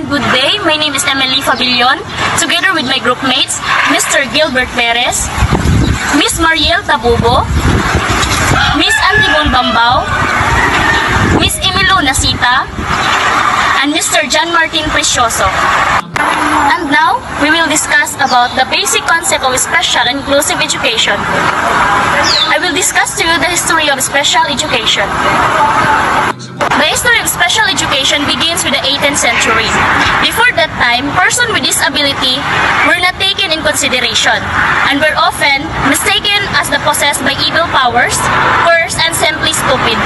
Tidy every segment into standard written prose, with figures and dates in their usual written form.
Good day, my name is Emily Fabillon, together with my group mates, Mr. Gilbert Perez, Miss Mariel Tabubo, Miss Antigone Bambao, Miss Emilo Nasita, and Mr. John Martin Precioso. And now, we will discuss about the basic concept of special and inclusive education. I will discuss to you the history of special education. The history of special education begins with the 18th century. Before that time, persons with disability were not taken in consideration and were often mistaken as the possessed by evil powers, cursed, and simply stupid.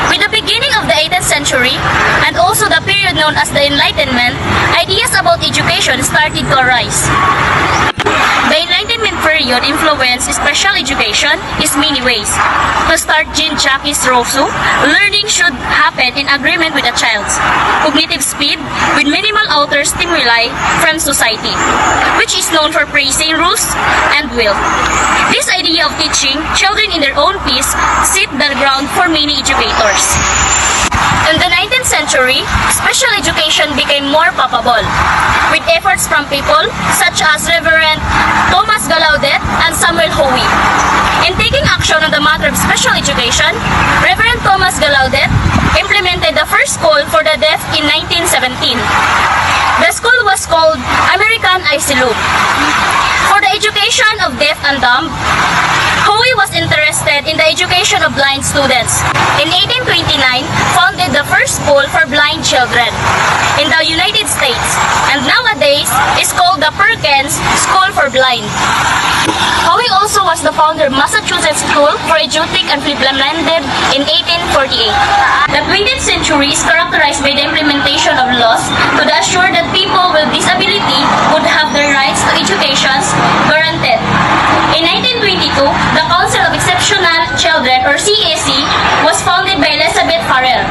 With the beginning of the 18th century, and also the period known as the Enlightenment, ideas about education started to arise. The Enlightenment period influenced special education in many ways. To start Jean-Jacques Rousseau, learning should happen in agreement with a child's cognitive speed with minimal outer stimuli from society, which is known for praising rules and will. This idea of teaching children in their own pace set the ground for many educators. In the 19th century, special education became more palpable, with efforts from people such as Reverend Thomas Gallaudet and Samuel Howe. In taking action on the matter of special education, Reverend Thomas Gallaudet implemented the first school for the deaf in 1917. The school was called American Isilub. For the education of deaf and dumb, Howe was interested in the education of blind students. In 1829, founded the first school for blind children in the United States, and nowadays is called the Perkins School for Blind. Howe also was the founder of Massachusetts School for Idiotic and Feeble-Minded in 1848. The 20th century is characterized by the implementation of laws to assure that people with disability would have their rights to education granted. In 1922, the Council of Exceptional Children, or CAC, was founded by Elizabeth Farrell.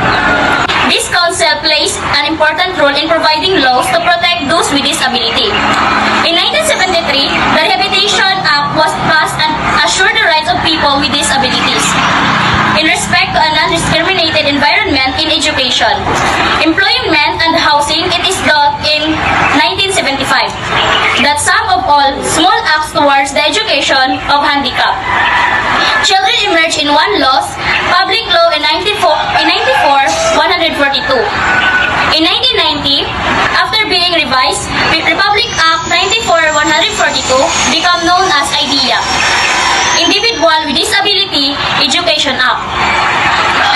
This council plays an important role in providing laws to protect those with disability. In 1973, the Rehabilitation Act was passed and assured the rights of people with disabilities in respect to a non-discriminated environment in education, employment, and housing. It is thought in 1975 that some of all small acts towards the education of handicap. Children emerged in one laws, Public Law in 142. In 1990, after being revised, Republic Act 142 became known as IDEA, Individual with Disability Education Act,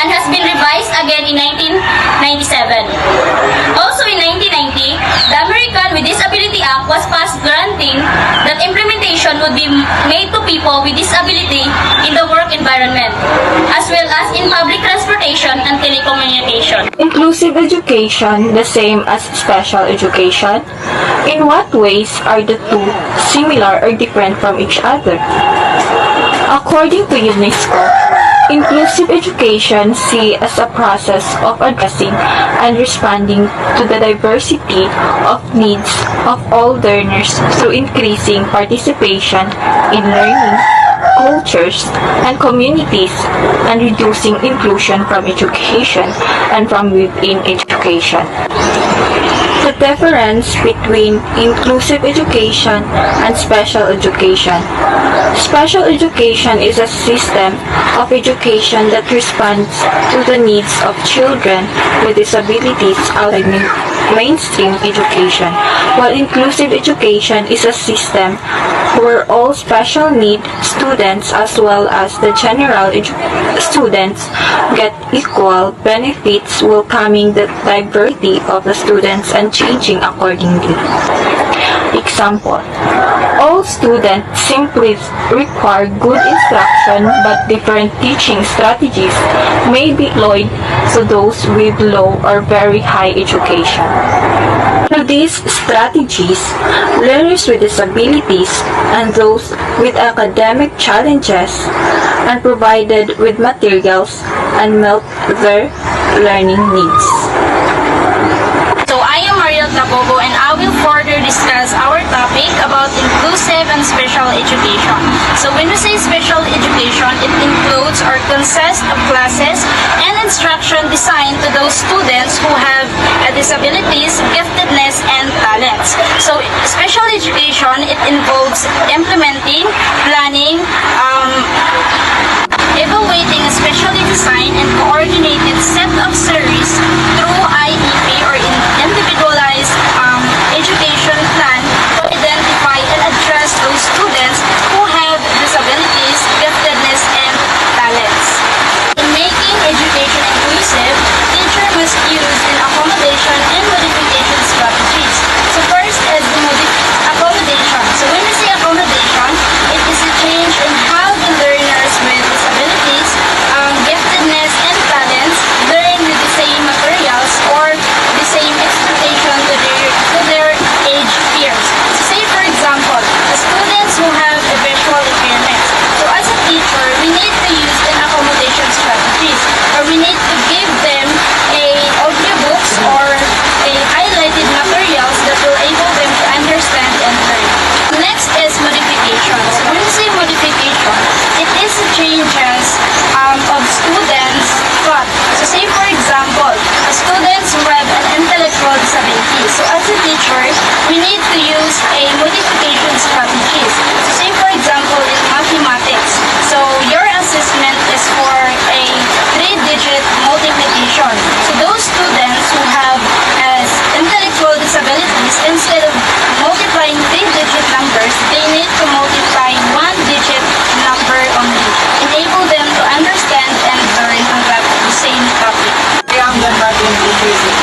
and has been revised again in 1997. Also in 1990, the American with Disability Act was passed, granting that implementation would be made to people with disability in the work environment, as well as in public transportation and telecommunication. Inclusive education the same as special education? In what ways are the two similar or different from each other? According to UNESCO, inclusive education see as a process of addressing and responding to the diversity of needs of all learners through increasing participation in learning, cultures, and communities, and reducing inclusion from education and from within education. The difference between inclusive education and special education. Special education is a system of education that responds to the needs of children with disabilities outside mainstream education, while inclusive education is a system where all special need students as well as the general students get equal benefits, welcoming the diversity of the students and changing accordingly. Example: all All students simply require good instruction, but different teaching strategies may be employed to those with low or very high education. Through these strategies, learners with disabilities and those with academic challenges are provided with materials and meet their learning needs. So I am Mariel Tabogo and I will further discuss our topic about inclusive and special education. So when we say special education, it includes or consists of classes and instruction designed to those students who have disabilities, giftedness, and talents. So special education, it involves implementing, planning, evaluating a specially designed and coordinated set of series through IEP or individualized education plan to identify and address those students who have disabilities, giftedness, and talents. In making education inclusive, teacher must use an accommodation and modification strategies. So first is the accommodation. So when we say accommodation, it is a change in how the learners with disabilities, giftedness, and talents learn with the same materials or the same expectation to their age peers. So say for example, the students who have a visual impairment. So as a teacher, we need to use an accommodation strategies, or we need to give them a audiobooks or a highlighted materials that will enable them to understand and learn. Next is modifications. When we say modification, it is a changes of students' thought. So say for example, students who have an intellectual disability. So as a teacher, we need to use a modification strategies. So say for example, in mathematics. So your assessment is for a 3-digit multiplication. So those students who have as intellectual disabilities, instead of multiplying 3-digit numbers, they need to multiply 1-digit number only. Enable them to understand and learn on that the same topic. Triangle Martin Inclusive,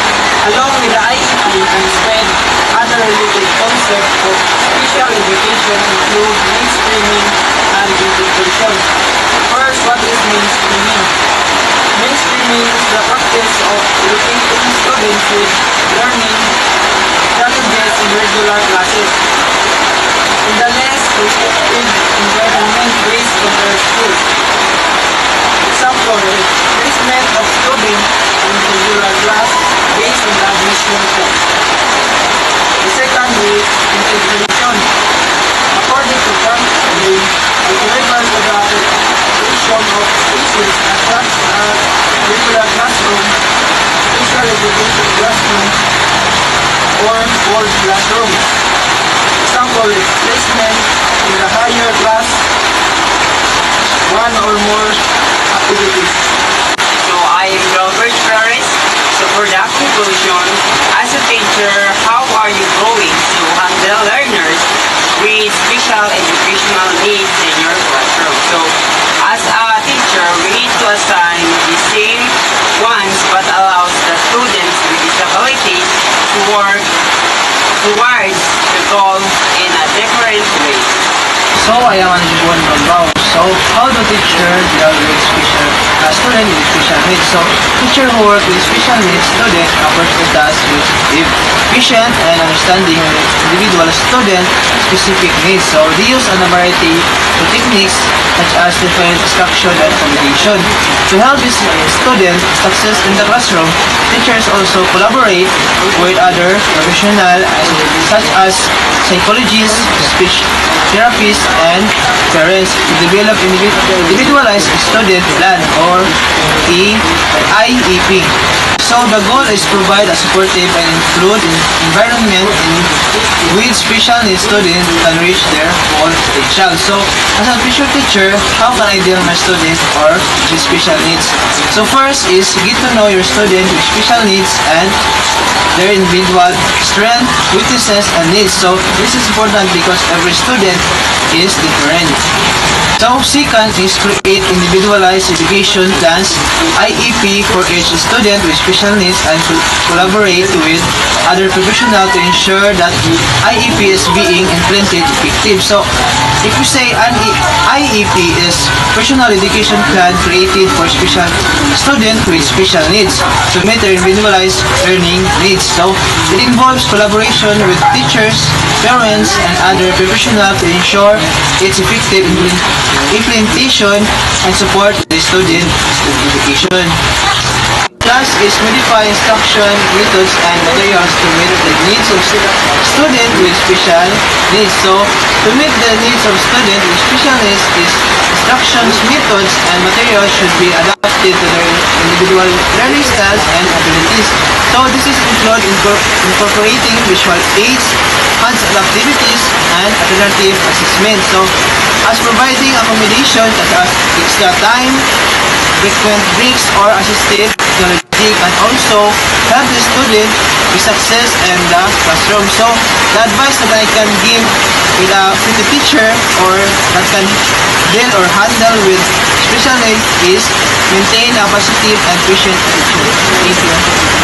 along with the ICT and spread other related concepts of special education include mainstreaming and integration. First, what is mainstreaming? Mainstreaming is the practice of educating students with learning challenges in regular classes in the less restrictive environment based on their skills. Example, placement of students in regular class based on the admission test. The second is integration. According to Frank Lee, it refers to the creation of spaces such as regular classroom, special education classroom, or whole classrooms. Example is placement in the higher class, one or more activities. So I am Robert Flores. So for the conclusion, as a teacher, how are you going to handle learners with special educational needs in your classroom? So as a teacher, we need to assign the same ones but allows the students with disabilities to work towards the goal in a different way. So I am Anjibon Rombao. So how do teacher deal with student with special needs? So teacher who work with special needs student work with us with patient and understanding individual student specific needs. So they use a variety of techniques such as different instruction and communication. To help this student success in the classroom, teachers also collaborate with other professionals such as psychologists, speech therapists, and parents to develop individualized student plan or IEP. So the goal is to provide a supportive and inclusive environment in which special needs students can reach their full potential. So as a special teacher, how can I deal with my students or with special needs? So first is get to know your student with special needs and their individual strength, weaknesses, and needs. So this is important because every student is different. So second is create individualized education plans, IEP for each student with special needs, and collaborate with other professionals to ensure that IEP is being implemented effective. So if we say an IEP is personal education plan created for special student with special needs to meet their individualized learning needs. So it involves collaboration with teachers, parents, and other professionals to ensure its effective implementation and support the student education. Plus is modify instruction methods and materials to meet the needs of student with special needs. So to meet the needs of student with special needs is instructions, methods, and materials should be adapted to their individual learning styles and abilities. So this is incorporating visual aids, hands-on activities, and alternative assessment. So as providing accommodation such as extra time, frequent breaks, or assistive technology can also help the student with success in the classroom. So the advice that I can give with the teacher or that can deal or handle with special needs is maintain a positive and patient attitude. Thank you.